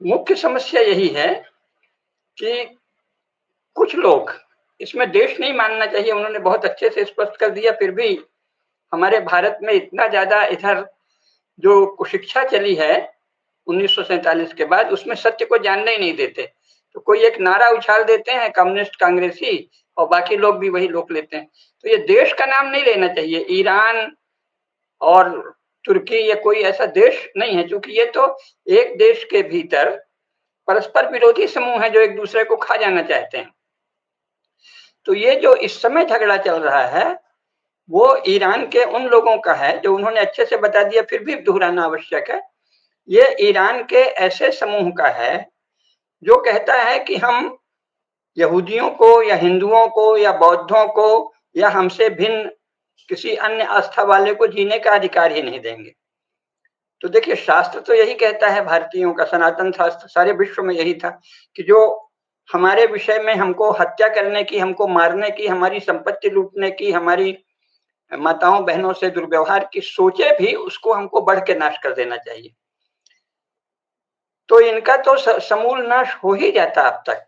मुख्य समस्या यही है कि कुछ लोग, इसमें देश नहीं मानना चाहिए, उन्होंने बहुत अच्छे से स्पष्ट कर दिया, फिर भी हमारे भारत में इतना ज़्यादा इधर जो कुशिक्षा चली है 1947 के बाद, उसमें सत्य को जानने ही नहीं देते। तो कोई एक नारा उछाल देते हैं कम्युनिस्ट कांग्रेसी, और बाकी लोग भी वही रोक लेते हैं। तो ये देश का नाम नहीं लेना चाहिए, ईरान और तुर्की ये कोई ऐसा देश नहीं है, क्योंकि ये तो एक देश के भीतर परस्पर विरोधी समूह है जो एक दूसरे को खा जाना चाहते हैं। तो ये जो इस समय झगड़ा चल रहा है वो ईरान के उन लोगों का है जो उन्होंने अच्छे से बता दिया, फिर भी दोहराना आवश्यक है। ये ईरान के ऐसे समूह का है जो कहता है कि हम यहूदियों को या हिंदुओं को या बौद्धों को या हमसे भिन्न किसी अन्य आस्था वाले को जीने का अधिकार ही नहीं देंगे। तो देखिए, शास्त्र तो यही कहता है, भारतीयों का सनातन शास्त्र सारे विश्व में यही था कि जो हमारे विषय में हमको हत्या करने की, हमको मारने की, हमारी संपत्ति लूटने की, हमारी माताओं बहनों से दुर्व्यवहार की सोचे भी, उसको हमको बढ़ के नाश कर देना चाहिए। तो इनका तो समूल नाश हो ही जाता अब तक।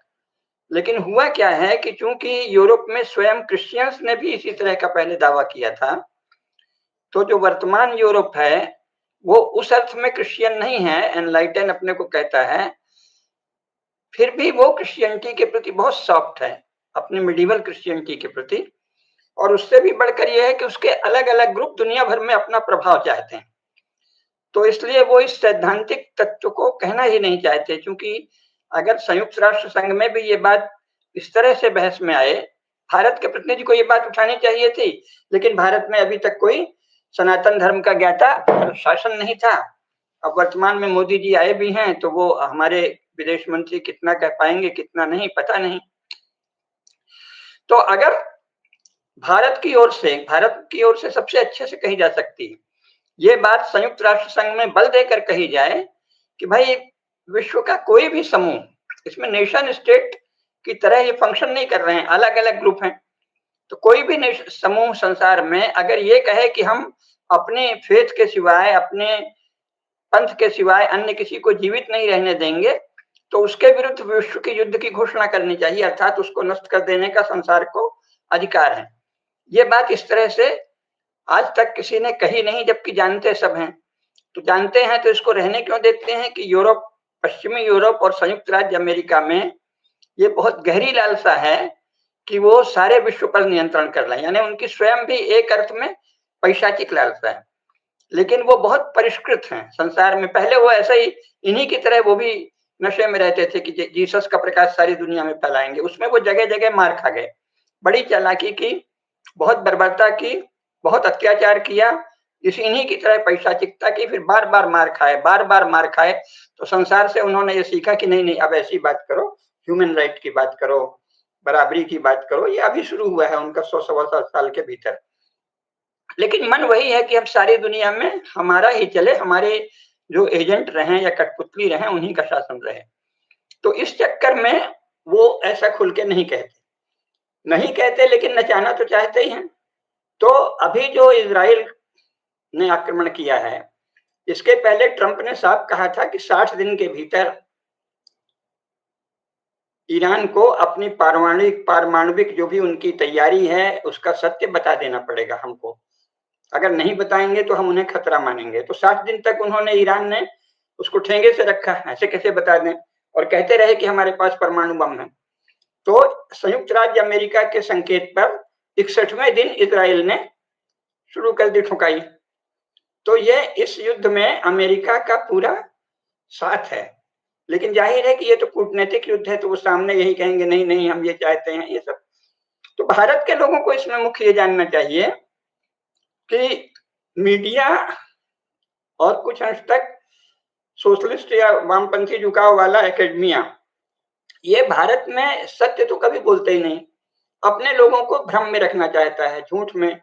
लेकिन हुआ क्या है कि चूंकि यूरोप में स्वयं क्रिश्चियंस ने भी इसी तरह का पहले दावा किया था, तो जो वर्तमान यूरोप है वो उस अर्थ में क्रिश्चियन नहीं है, एनलाइटन अपने को कहता है, फिर भी वो क्रिश्चियनिटी के प्रति बहुत सॉफ्ट है, अपने मिडिवल क्रिश्चियनिटी के प्रति। और उससे भी बढ़कर यह है कि उसके अलग अलग ग्रुप दुनिया भर में अपना प्रभाव चाहते हैं। तो इसलिए वो इस सैद्धांतिक तत्व को कहना ही नहीं चाहते, क्योंकि अगर संयुक्त राष्ट्र संघ में भी ये बात इस तरह से बहस में आए, भारत के प्रतिनिधि को ये बात उठानी चाहिए थी, लेकिन भारत में अभी तक कोई सनातन धर्म का ज्ञाता शासन नहीं था। अब वर्तमान में मोदी जी आए भी हैं, तो वो हमारे विदेश मंत्री कितना कह पाएंगे कितना नहीं, पता नहीं। तो अगर भारत की ओर से सबसे अच्छे से कही जा सकती है ये बात, संयुक्त राष्ट्र संघ में बल देकर कही जाए कि भाई विश्व का कोई भी समूह, इसमें नेशन स्टेट की तरह ये फंक्शन नहीं कर रहे हैं, अलग अलग ग्रुप हैं। तो कोई भी समूह संसार में अगर ये कहे कि हम अपने फेथ के सिवाय, अपने पंथ के सिवाय अन्य किसी को जीवित नहीं रहने देंगे, तो उसके विरुद्ध विश्व की युद्ध की घोषणा करनी चाहिए, अर्थात उसको नष्ट कर देने का संसार को अधिकार है। ये बात इस तरह से आज तक किसी ने कही नहीं, जबकि जानते सब हैं। तो जानते हैं तो इसको रहने क्यों देते हैं कि यूरोप, पश्चिमी यूरोप और संयुक्त राज्य अमेरिका में ये बहुत गहरी लालसा है कि वो सारे विश्व पर नियंत्रण कर लें, यानी उनकी स्वयं भी एक अर्थ में पैशाचिक लालसा है, लेकिन वो बहुत परिष्कृत हैं संसार में। पहले वो ऐसा ही इन्हीं की तरह वो भी नशे में रहते थे कि जीसस का प्रकाश सारी दुनिया में फैलाएंगे, उसमें वो जगह जगह मार खा गए, बड़ी चालाकी की, बहुत बर्बरता की, बहुत अत्याचार किया, इस इन्हीं की तरह पैशाचिकता की, फिर बार बार मार खाए, बार बार मार खाए। तो संसार से उन्होंने ये सीखा कि नहीं नहीं, अब ऐसी बात करो, ह्यूमन राइट की बात करो, बराबरी की बात करो। ये अभी शुरू हुआ है उनका 100-125 साल के भीतर। लेकिन मन वही है कि अब सारी दुनिया में हमारा ही चले, हमारे जो एजेंट रहे या कठपुतली रहे उन्हीं का शासन रहे। तो इस चक्कर में वो ऐसा खुल के नहीं कहते, नहीं कहते, लेकिन नचाना तो चाहते ही हैं। तो अभी जो इजराइल ने आक्रमण किया है, इसके पहले ट्रंप ने साफ कहा था कि 60 दिन के भीतर ईरान को अपनी पारमाणविक जो भी उनकी तैयारी है उसका सत्य बता देना पड़ेगा हमको, अगर नहीं बताएंगे तो हम उन्हें खतरा मानेंगे। तो 60 दिन तक उन्होंने, ईरान ने उसको ठेंगे से रखा, ऐसे कैसे बता दें, और कहते रहे कि हमारे पास परमाणु बम है। तो संयुक्त राज्य अमेरिका के संकेत पर 61वें दिन इजराइल ने शुरू कर दी ठुकाई। तो ये इस युद्ध में अमेरिका का पूरा साथ है, लेकिन जाहिर है कि ये तो कूटनीतिक युद्ध है, तो वो सामने यही कहेंगे नहीं नहीं हम ये चाहते हैं, ये सब। तो भारत के लोगों को इसमें मुख्य ये जानना चाहिए कि मीडिया और कुछ अंश तक सोशलिस्ट या वामपंथी झुकाव वाला एकेडमिया, ये भारत में सत्य तो कभी बोलते ही नहीं, अपने लोगों को भ्रम में रखना चाहता है, झूठ में,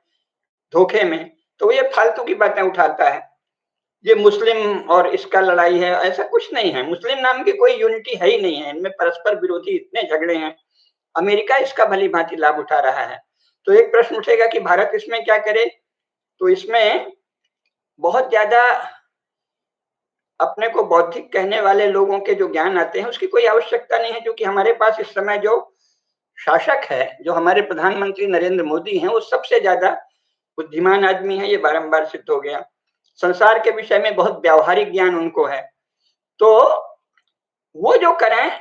धोखे में। तो ये फालतू की बातें उठाता है, ये मुस्लिम और इसका लड़ाई है, ऐसा कुछ नहीं है। मुस्लिम नाम की कोई यूनिटी है ही नहीं है, इनमें परस्पर विरोधी इतने झगड़े हैं, अमेरिका इसका भली भांति लाभ उठा रहा है। तो एक प्रश्न उठेगा कि भारत इसमें क्या करे, तो इसमें बहुत ज्यादा अपने को बौद्धिक कहने वाले लोगों के जो ज्ञान आते हैं उसकी कोई आवश्यकता नहीं है, क्योंकि हमारे पास इस समय जो शासक है, जो हमारे प्रधानमंत्री नरेंद्र मोदी हैं, वो सबसे ज्यादा बुद्धिमान आदमी है, ये बारंबार सिद्ध हो गया। संसार के विषय में बहुत व्यावहारिक ज्ञान उनको है, तो वो जो करें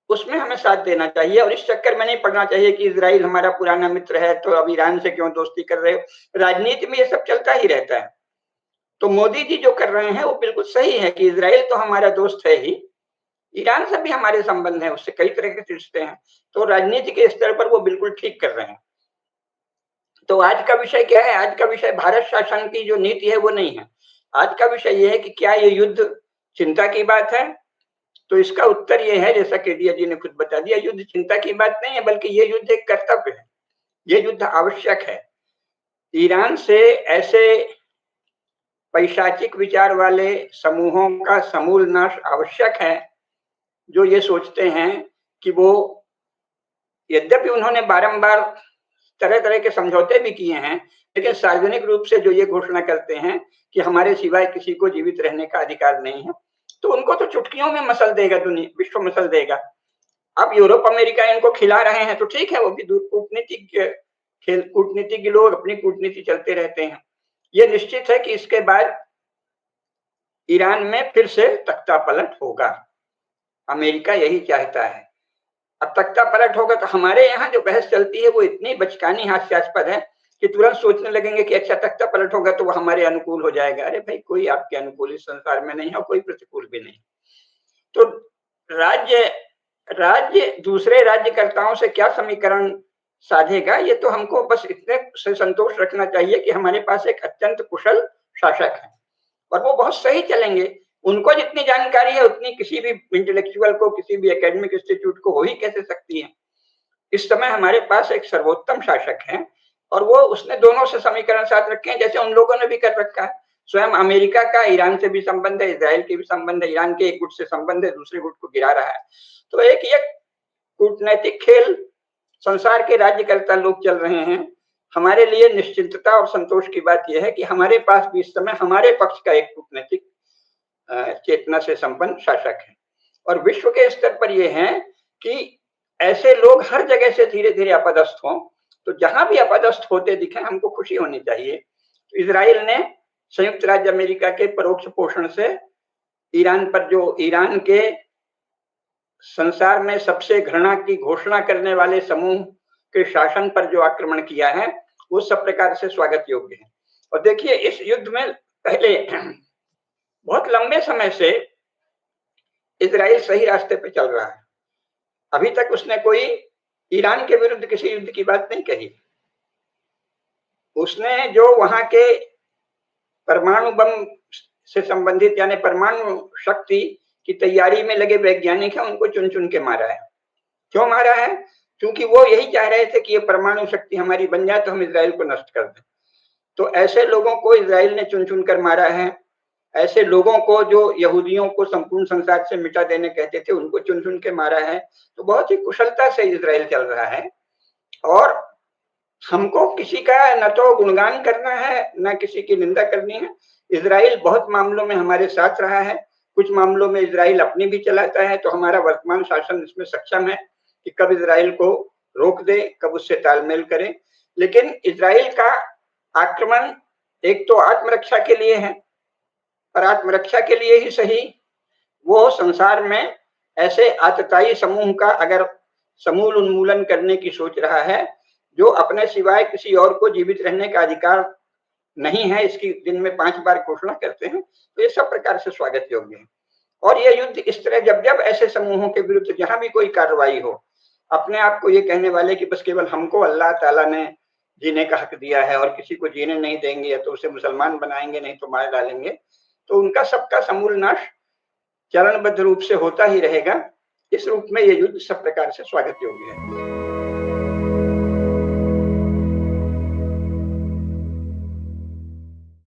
उसमें हमें साथ देना चाहिए और इस चक्कर में नहीं पड़ना चाहिए कि इजराइल हमारा पुराना मित्र है तो अब ईरान से क्यों दोस्ती कर रहे हो। राजनीति में ये सब चलता ही रहता है। तो मोदी जी जो कर रहे हैं वो बिल्कुल सही है कि इजराइल तो हमारा दोस्त है ही, ईरान से भी हमारे संबंध है, उससे कई तरह के रिश्ते हैं, तो राजनीति के स्तर पर वो बिल्कुल ठीक कर रहे हैं। तो आज का विषय क्या है? आज का विषय भारत शासन की जो नीति है वो नहीं है। आज का विषय ये है कि क्या ये युद्ध चिंता की बात है? तो इसका उत्तर ये है, जैसा केडिया जी ने खुद बता दिया, युद्ध चिंता की बात नहीं है, बल्कि ये युद्ध एक कर्तव्य है, ये युद्ध आवश्यक है। ईरान से ऐसे पैशाचिक विचार वाले समूहों का समूल नाश आवश्यक है जो ये सोचते हैं कि वो, यद्यपि उन्होंने बारंबार तरह तरह के समझौते भी किए हैं, लेकिन सार्वजनिक रूप से जो ये घोषणा करते हैं कि हमारे सिवाय किसी को जीवित रहने का अधिकार नहीं है, तो उनको तो चुटकियों में मसल देगा दुनिया, विश्व मसल देगा। अब यूरोप अमेरिका इनको खिला रहे हैं तो ठीक है, वो भी कूटनीतिक खेल, कूटनीतिक लोग अपनी कूटनीति चलते रहते हैं। ये निश्चित है कि इसके बाद ईरान में फिर से तख्ता पलट होगा, अमेरिका यही चाहता है। अब तख्ता पलट होगा तो हमारे यहाँ जो बहस चलती है वो इतनी बचकानी हास्यास्पद है कि तुरंत सोचने लगेंगे कि अच्छा तख्ता पलट होगा तो वो हमारे अनुकूल हो जाएगा। अरे भाई, कोई आपके अनुकूल इस संसार में नहीं है और कोई प्रतिकूल भी नहीं। तो राज्य राज्य दूसरे राज्यकर्ताओं से क्या समीकरण साधेगा, ये तो हमको बस इतने से संतोष रखना चाहिए कि हमारे पास एक अत्यंत कुशल शासक है और वो बहुत सही चलेंगे। उनको जितनी जानकारी है उतनी किसी भी इंटेलेक्चुअल को, किसी भी एकेडमिक इंस्टीट्यूट को हो ही कैसे सकती है। इस समय हमारे पास एक सर्वोत्तम शासक है और वो, उसने दोनों से समीकरण साथ रखे हैं, जैसे उन लोगों ने भी कर रखा है। स्वयं अमेरिका का ईरान से भी संबंध है, इजराइल के भी संबंध है, ईरान के एक गुट से संबंध है, दूसरे गुट को गिरा रहा है। तो एक ये कूटनैतिक खेल संसार के राज्यकर्ता लोग चल रहे हैं। हमारे लिए निश्चिंतता और संतोष की बात यह है कि हमारे पास भी इस समय हमारे पक्ष का एक कूटनैतिक चेतना से संपन्न शासक है। और विश्व के स्तर पर यह है कि ऐसे लोग हर जगह से धीरे धीरे अपदस्थ हों, तो जहां भी अपदस्थ होते दिखे हमको खुशी होनी चाहिए। तो इजराइल ने संयुक्त राज्य अमेरिका के परोक्ष पोषण से ईरान पर, जो ईरान के संसार में सबसे घृणा की घोषणा करने वाले समूह के शासन पर जो आक्रमण किया है, वो सब प्रकार से स्वागत योग्य है। और देखिए, इस युद्ध में पहले बहुत लंबे समय से इजराइल सही रास्ते पे चल रहा है। अभी तक उसने कोई ईरान के विरुद्ध किसी युद्ध की बात नहीं कही। उसने जो वहां के परमाणु बम से संबंधित, यानी परमाणु शक्ति की तैयारी में लगे वैज्ञानिक हैं, उनको चुन चुन के मारा है। क्यों मारा है? क्योंकि वो यही चाह रहे थे कि ये परमाणु शक्ति हमारी बन जाए तो हम इजराइल को नष्ट कर दें। तो ऐसे लोगों को इजराइल ने चुन चुन कर मारा है। ऐसे लोगों को जो यहूदियों को संपूर्ण संसार से मिटा देने कहते थे, उनको चुन चुन के मारा है। तो बहुत ही कुशलता से इजराइल चल रहा है और हमको किसी का न तो गुणगान करना है न किसी की निंदा करनी है। इजराइल बहुत मामलों में हमारे साथ रहा है, कुछ मामलों में इजराइल अपनी भी चलाता है। तो हमारा वर्तमान शासन इसमें सक्षम है कि कब इजराइल को रोक दे, कब उससे तालमेल करे। लेकिन इजराइल का आक्रमण एक तो आत्मरक्षा के लिए है, और आत्मरक्षा के लिए ही सही, वो संसार में ऐसे आतताई समूह का अगर समूल उन्मूलन करने की सोच रहा है, जो अपने सिवाय किसी और को जीवित रहने का अधिकार नहीं है, इसकी दिन में 5 बार घोषणा करते हैं, तो ये सब प्रकार से स्वागत योग्य है। और ये युद्ध इस तरह, जब जब ऐसे समूहों के विरुद्ध जहां भी कोई कार्रवाई हो, अपने आप को ये कहने वाले कि बस केवल हमको अल्लाह ताला ने जीने का हक दिया है और किसी को जीने नहीं देंगे, या तो उसे मुसलमान बनाएंगे नहीं तो मार डालेंगे, तो उनका सबका समूल नाश चरणबद्ध रूप से होता ही रहेगा। इस रूप में ये युद्ध सब प्रकार से स्वागत योग्य है।